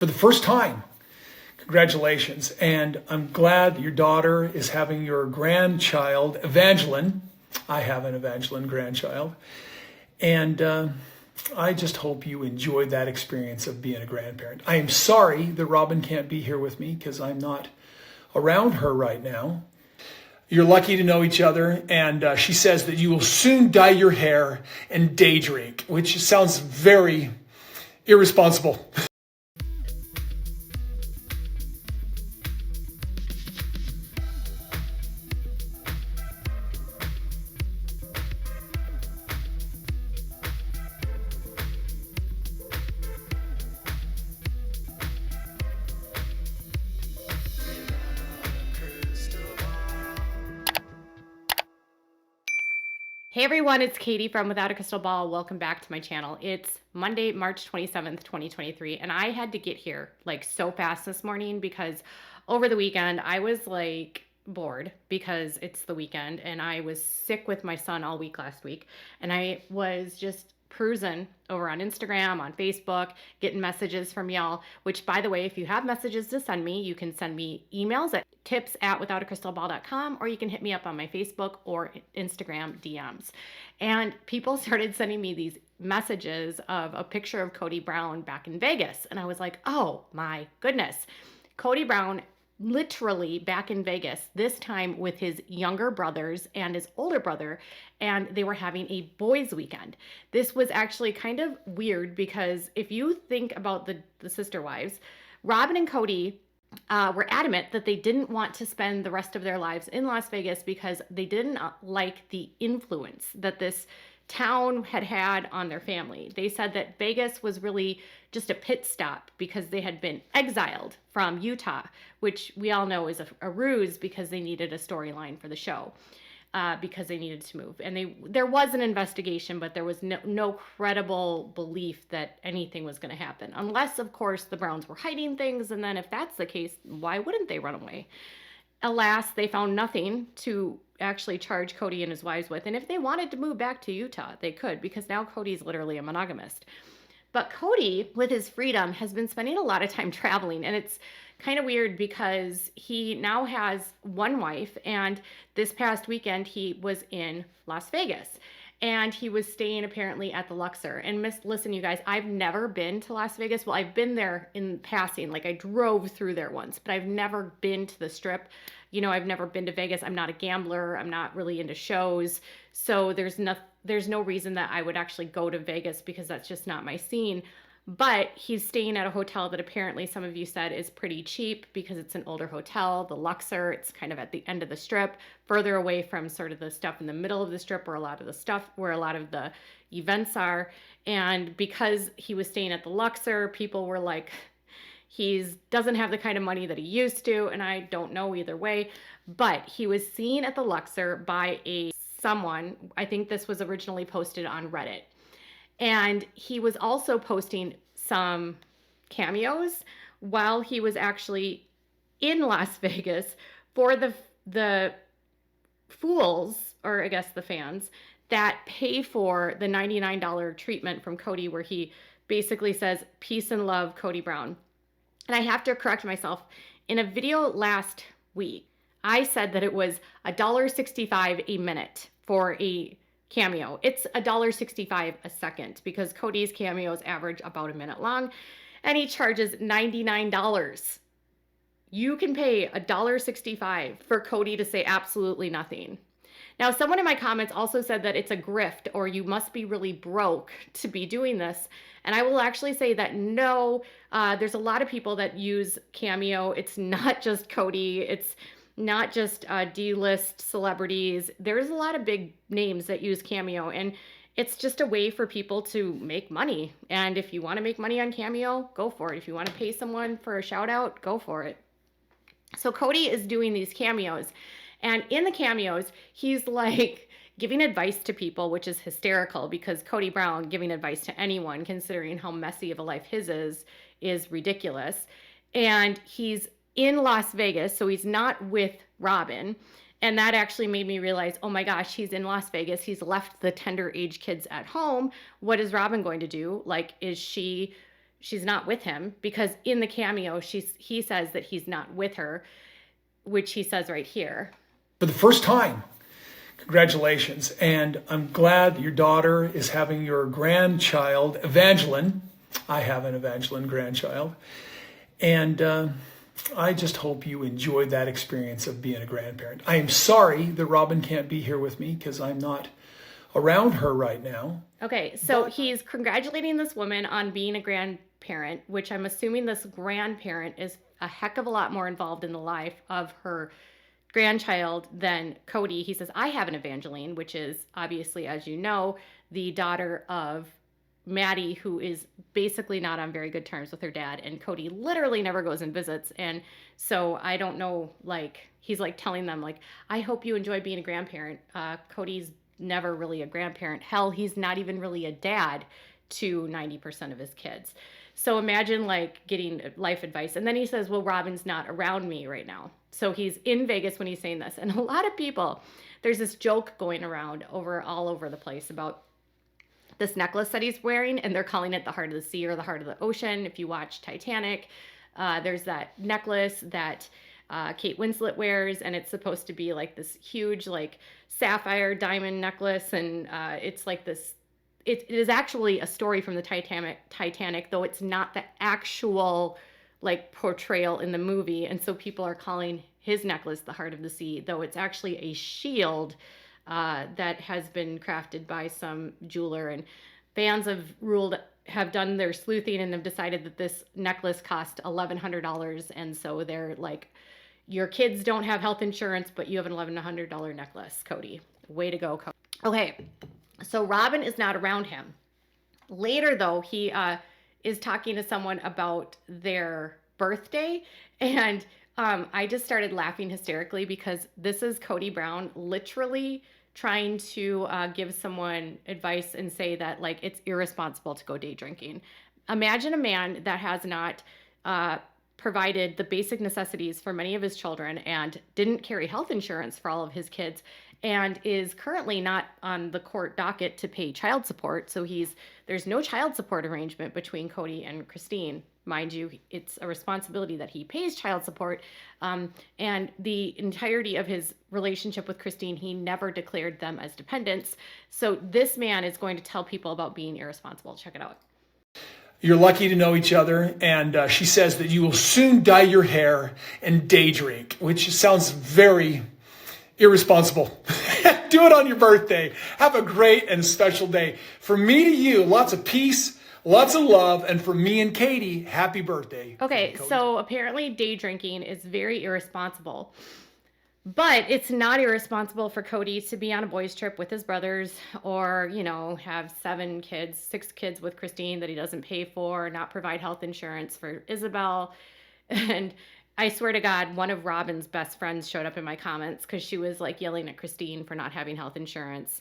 for the first time. Congratulations. And I'm glad that your daughter is having your grandchild, Evangeline. I have an Evangeline grandchild. And I just hope you enjoyed that experience of being a grandparent. I am sorry that Robyn can't be here with me because I'm not around her right now. You're lucky to know each other, and she says that you will soon dye your hair and day drink, which sounds very irresponsible. Hey everyone, it's Katie from Without a Crystal Ball. Welcome back to my channel. It's Monday, March 27th, 2023, and I had to get here like so fast this morning because over the weekend I was like bored because it's the weekend and I was sick with my son all week last week, and I was just cruising over on Instagram, on Facebook, getting messages from y'all, which by the way, if you have messages to send me, you can send me emails at tips@withoutacrystalball.com, or you can hit me up on my Facebook or Instagram DMs. And people started sending me these messages of a picture of Kody Brown back in Vegas. And I was like, oh my goodness. Kody Brown literally back in Vegas, this time with his younger brothers and his older brother, and they were having a boys' weekend. This was actually kind of weird because if you think about the sister wives, Robyn and Kody were adamant that they didn't want to spend the rest of their lives in Las Vegas because they didn't like the influence that this town had on their family. They said that Vegas was really just a pit stop because they had been exiled from Utah, which we all know is a ruse because they needed a storyline for the show, because they needed to move. And there was an investigation, but there was no credible belief that anything was going to happen, unless, of course, the Browns were hiding things. And then if that's the case, why wouldn't they run away? Alas, they found nothing to actually charge Kody and his wives with. And if they wanted to move back to Utah, they could, because now Kody's literally a monogamist. But Kody, with his freedom, has been spending a lot of time traveling. And it's kind of weird because he now has one wife. And this past weekend, he was in Las Vegas. And he was staying apparently at the Luxor. And listen, you guys, I've never been to Las Vegas. Well, I've been there in passing. Like I drove through there once, but I've never been to the Strip. You know, I've never been to Vegas. I'm not a gambler. I'm not really into shows. So there's no reason that I would actually go to Vegas because that's just not my scene. But he's staying at a hotel that apparently some of you said is pretty cheap because it's an older hotel, the Luxor. It's kind of at the end of the Strip, further away from sort of the stuff in the middle of the Strip where a lot of the events are. And because he was staying at the Luxor, people were like, he doesn't have the kind of money that he used to, and I don't know either way. But he was seen at the Luxor by someone. I think this was originally posted on Reddit. And he was also posting some cameos while he was actually in Las Vegas for the fools, or I guess the fans, that pay for the $99 treatment from Kody, where he basically says, "Peace and love, Kody Brown." And I have to correct myself. In a video last week, I said that it was $1.65 a minute for a cameo. It's $1.65 a second because Kody's cameos average about a minute long, and he charges $99. You can pay $1.65 for Kody to say absolutely nothing. Now, someone in my comments also said that it's a grift, or you must be really broke to be doing this. And I will actually say that no, there's a lot of people that use Cameo. It's not just Kody. It's not just D-list celebrities. There's a lot of big names that use Cameo, and it's just a way for people to make money. And if you want to make money on Cameo, go for it. If you want to pay someone for a shout out, go for it. So Kody is doing these cameos, and in the cameos, he's like giving advice to people, which is hysterical because Kody Brown giving advice to anyone, considering how messy of a life his is ridiculous. And he's in Las Vegas, so he's not with Robyn. And that actually made me realize, oh my gosh, he's in Las Vegas. He's left the tender age kids at home. What is Robyn going to do? Like, is she she's not with him, because in the cameo, he says that he's not with her, which he says right here. For the first time, congratulations. And I'm glad that your daughter is having your grandchild, Evangeline. I have an Evangeline grandchild. And I just hope you enjoyed that experience of being a grandparent. I am sorry that Robyn can't be here with me because I'm not around her right now. Okay, so he's congratulating this woman on being a grandparent, which I'm assuming this grandparent is a heck of a lot more involved in the life of her grandchild than Kody. He says, I have an Evangeline, which is obviously, as you know, the daughter of Maddie, who is basically not on very good terms with her dad, and Kody literally never goes and visits. And so I don't know, like, he's like telling them, like, I hope you enjoy being a grandparent. Kody's never really a grandparent. Hell, he's not even really a dad to 90% of his kids. So imagine like getting life advice. And then he says, well, Robyn's not around me right now. So he's in Vegas when he's saying this. And a lot of people, there's this joke going around all over the place about this necklace that he's wearing, and they're calling it the heart of the sea or the heart of the ocean. If you watch Titanic, there's that necklace that Kate Winslet wears, and it's supposed to be like this huge like sapphire diamond necklace, and it's like this, it is actually a story from the Titanic, though it's not the actual like portrayal in the movie. And so people are calling his necklace the heart of the sea, though it's actually a shield that has been crafted by some jeweler, and fans have done their sleuthing and have decided that this necklace cost $1,100. And so they're like, your kids don't have health insurance, but you have an $1,100 necklace, Kody. Way to go, Kody. Okay, so Robyn is not around him. Later, though, he is talking to someone about their birthday, and I just started laughing hysterically because this is Kody Brown literally trying to give someone advice and say that like it's irresponsible to go day drinking. Imagine a man that has not provided the basic necessities for many of his children and didn't carry health insurance for all of his kids and is currently not on the court docket to pay child support. So there's no child support arrangement between Kody and Christine. Mind you, it's a responsibility that he pays child support. And the entirety of his relationship with Christine, he never declared them as dependents. So this man is going to tell people about being irresponsible. Check it out. You're lucky to know each other, and she says that you will soon dye your hair and day drink, which sounds very irresponsible. Do it on your birthday. Have a great and special day. From me to you, lots of peace, lots of love, and from me and Katie, happy birthday. Okay, so apparently day drinking is very irresponsible. But it's not irresponsible for Kody to be on a boys' trip with his brothers or, have 6 kids with Christine that he doesn't pay for, not provide health insurance for Isabel. And I swear to God, one of Robyn's best friends showed up in my comments because she was like yelling at Christine for not having health insurance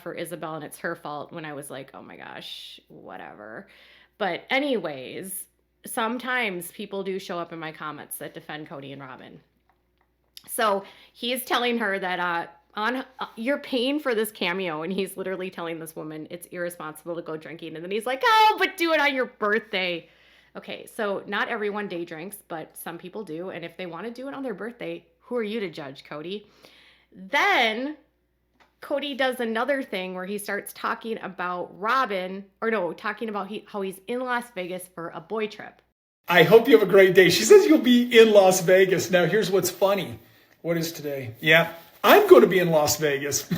for Isabel, and it's her fault, when I was like, oh my gosh, whatever. But anyways, sometimes people do show up in my comments that defend Kody and Robyn. So he's telling her that you're paying for this cameo, and he's literally telling this woman it's irresponsible to go drinking. And then he's like, oh, but do it on your birthday. Okay, so not everyone day drinks, but some people do. And if they want to do it on their birthday, who are you to judge, Kody? Then Kody does another thing where he starts talking about talking about how he's in Las Vegas for a boy trip. I hope you have a great day. She says you'll be in Las Vegas. Now, here's what's funny. What is today? Yeah, I'm going to be in Las Vegas.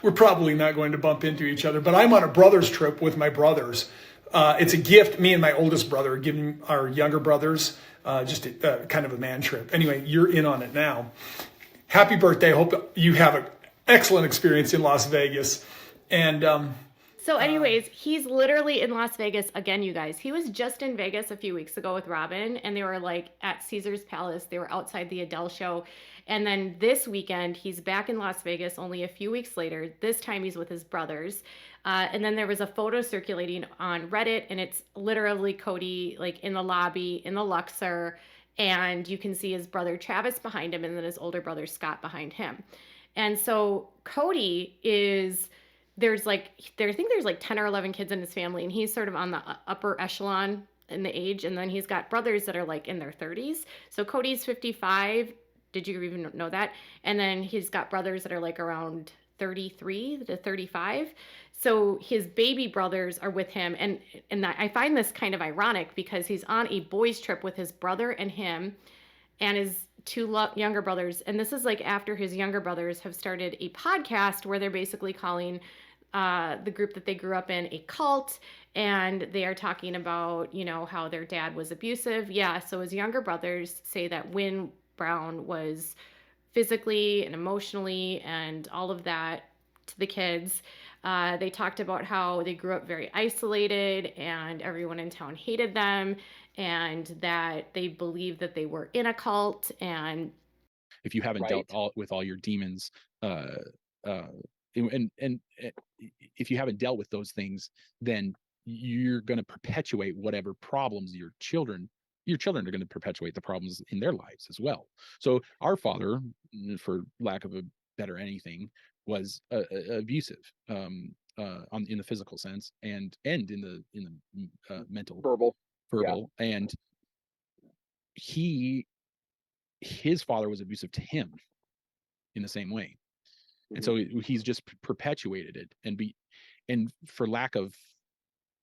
We're probably not going to bump into each other, but I'm on a brother's trip with my brothers. It's a gift, me and my oldest brother are giving our younger brothers just kind of a man trip. Anyway, you're in on it now. Happy birthday. Hope you have an excellent experience in Las Vegas. And so anyways, he's literally in Las Vegas again, you guys. He was just in Vegas a few weeks ago with Robyn, and they were like at Caesar's Palace. They were outside the Adele show. And then this weekend, he's back in Las Vegas only a few weeks later. This time he's with his brothers. And then there was a photo circulating on Reddit, and it's literally Kody like in the lobby, in the Luxor, and you can see his brother Travis behind him, and then his older brother Scott behind him. And so Kody is I think there's like 10 or 11 kids in his family, and he's sort of on the upper echelon in the age. And then he's got brothers that are like in their 30s. So Kody's 55. Did you even know that? And then he's got brothers that are like around 33 to 35. So his baby brothers are with him. And I find this kind of ironic because he's on a boys trip with his brother and him and his two younger brothers. And this is like after his younger brothers have started a podcast where they're basically calling the group that they grew up in a cult, and they are talking about, how their dad was abusive. Yeah, so his younger brothers say that when Brown was physically and emotionally and all of that to the kids, they talked about how they grew up very isolated and everyone in town hated them, and that they believed that they were in a cult. And if you haven't dealt with all your demons, and if you haven't dealt with those things, then you're going to perpetuate whatever problems your children are going to perpetuate the problems in their lives as well. So our father, for lack of a better anything, was abusive in the physical sense and in the mental verbal. Yeah. And his father was abusive to him in the same way. And so he's just perpetuated it, and for lack of,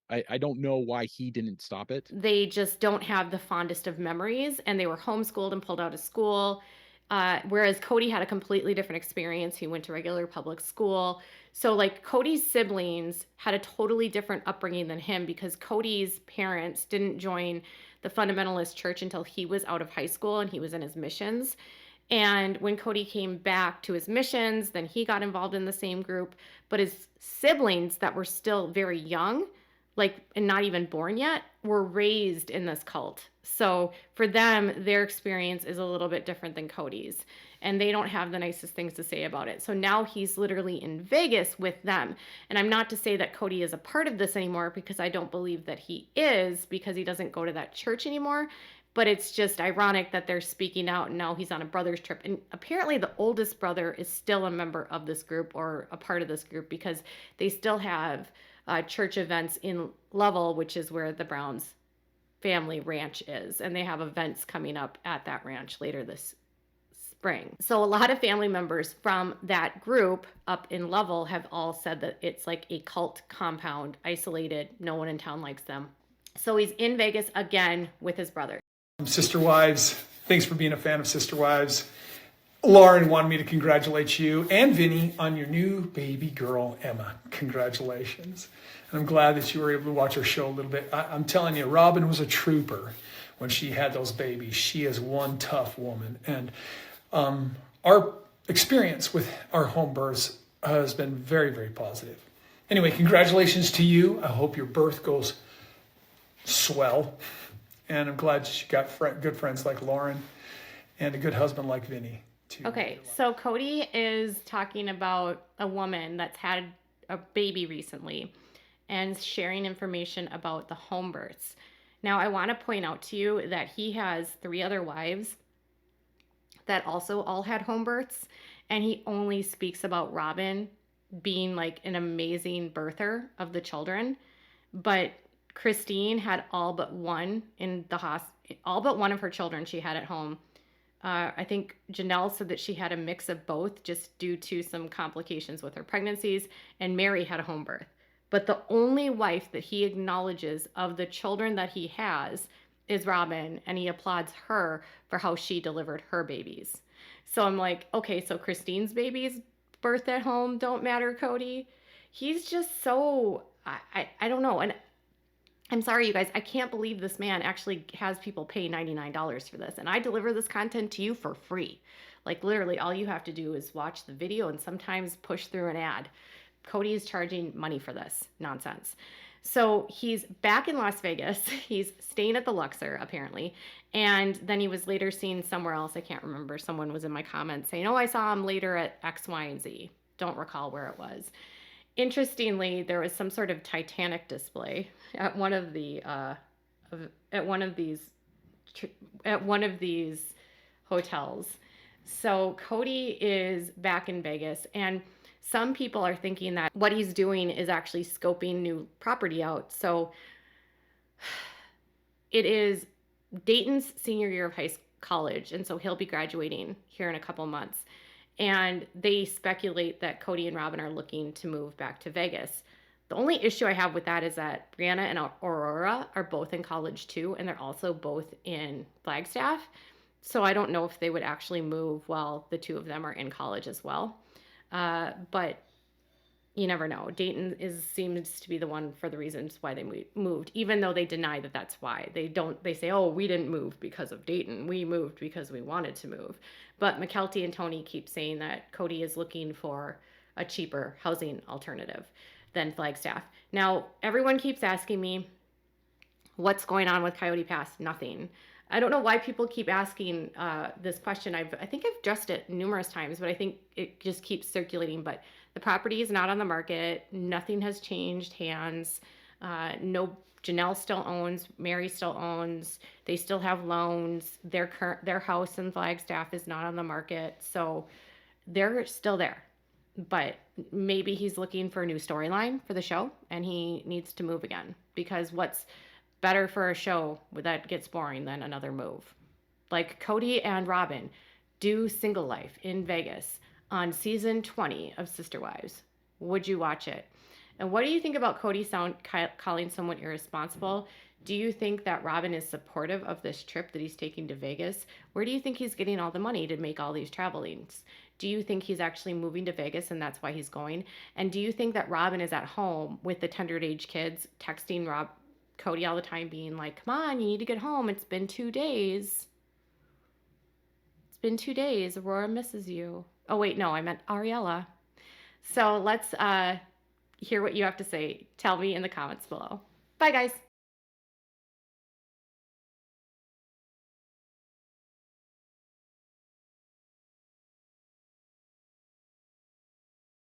I don't know why he didn't stop it. They just don't have the fondest of memories, and they were homeschooled and pulled out of school. Whereas Kody had a completely different experience. He went to regular public school. So like Kody's siblings had a totally different upbringing than him, because Kody's parents didn't join the fundamentalist church until he was out of high school and he was in his missions. And when Kody came back to his missions, then he got involved in the same group. But his siblings that were still very young, and not even born yet, were raised in this cult. So for them, their experience is a little bit different than Kody's, and they don't have the nicest things to say about it. So now he's literally in Vegas with them. And I'm not to say that Kody is a part of this anymore, because I don't believe that he is, because he doesn't go to that church anymore. But it's just ironic that they're speaking out, and now he's on a brother's trip. And apparently the oldest brother is still a member of this group, or a part of this group, because they still have church events in Lovell, which is where the Browns family ranch is. And they have events coming up at that ranch later this spring. So a lot of family members from that group up in Lovell have all said that it's like a cult compound, isolated. No one in town likes them. So he's in Vegas again with his brother. Sister Wives, thanks for being a fan of Sister Wives. Lauren wanted me to congratulate you and Vinny on your new baby girl, Emma. Congratulations. And I'm glad that you were able to watch our show a little bit. I'm telling you, Robyn was a trooper when she had those babies. She is one tough woman. And our experience with our home births has been very, very positive. Anyway, congratulations to you. I hope your birth goes swell. And I'm glad that you got good friends like Lauren and a good husband like Vinny. Okay, so Kody is talking about a woman that's had a baby recently and sharing information about the home births. Now, I want to point out to you that he has 3 other wives that also all had home births, and he only speaks about Robyn being like an amazing birther of the children. But Christine had all but one in the hospital, all but one of her children she had at home. I think Janelle said that she had a mix of both just due to some complications with her pregnancies, and Mary had a home birth. But the only wife that he acknowledges of the children that he has is Robyn, and he applauds her for how she delivered her babies. So I'm like, okay, so Christine's babies birthed at home don't matter, Kody? He's just so, I don't know. And I'm sorry, you guys, I can't believe this man actually has people pay $99 for this. And I deliver this content to you for free. Like literally all you have to do is watch the video and sometimes push through an ad. Kody is charging money for this nonsense. So he's back in Las Vegas. He's staying at the Luxor, apparently. And then he was later seen somewhere else. I can't remember. Someone was in my comments saying, oh, I saw him later at X, Y, and Z. Don't recall where it was. Interestingly, there was some sort of Titanic display at one of the at one of these hotels. So Kody is back in Vegas, and Some people are thinking that what he's doing is actually scoping new property out. So it is Dayton's senior year of college, and so he'll be graduating here in a couple months. And they speculate that Kody and Robyn are looking to move back to Vegas. The only issue I have with that is that Brianna and Aurora are both in college too, and they're also both in Flagstaff. So I don't know if they would actually move while the two of them are in college as well. But you never know. Dayton seems to be the one for the reasons why they moved, even though they deny that that's why. They say, oh, we didn't move because of Dayton. We moved because we wanted to move. But McKelty and Tony keep saying that Kody is looking for a cheaper housing alternative than Flagstaff. Now, everyone keeps asking me, what's going on with Coyote Pass? Nothing. I don't know why people keep asking this question. I think I've addressed it numerous times, but I think it just keeps circulating. But the property is not on the market. Nothing has changed hands. No, Janelle still owns. Mary still owns. They still have loans. Their house in Flagstaff is not on the market, so they're still there. But maybe he's looking for a new storyline for the show, and he needs to move again, because what's better for a show that gets boring than another move? Like Kody and Robyn do Single Life in Vegas on season 20 of Sister Wives. Would you watch it? And what do you think about Kody calling someone irresponsible? Do you think that Robyn is supportive of this trip that he's taking to Vegas? Where do you think he's getting all the money to make all these travelings? Do you think he's actually moving to Vegas and that's why he's going? And do you think that Robyn is at home with the tender age kids texting Kody all the time being like, come on, you need to get home. It's been 2 days. It's been 2 days. Aurora misses you. Oh, wait, no, I meant Ariella. So let's hear what you have to say. Tell me in the comments below. Bye, guys.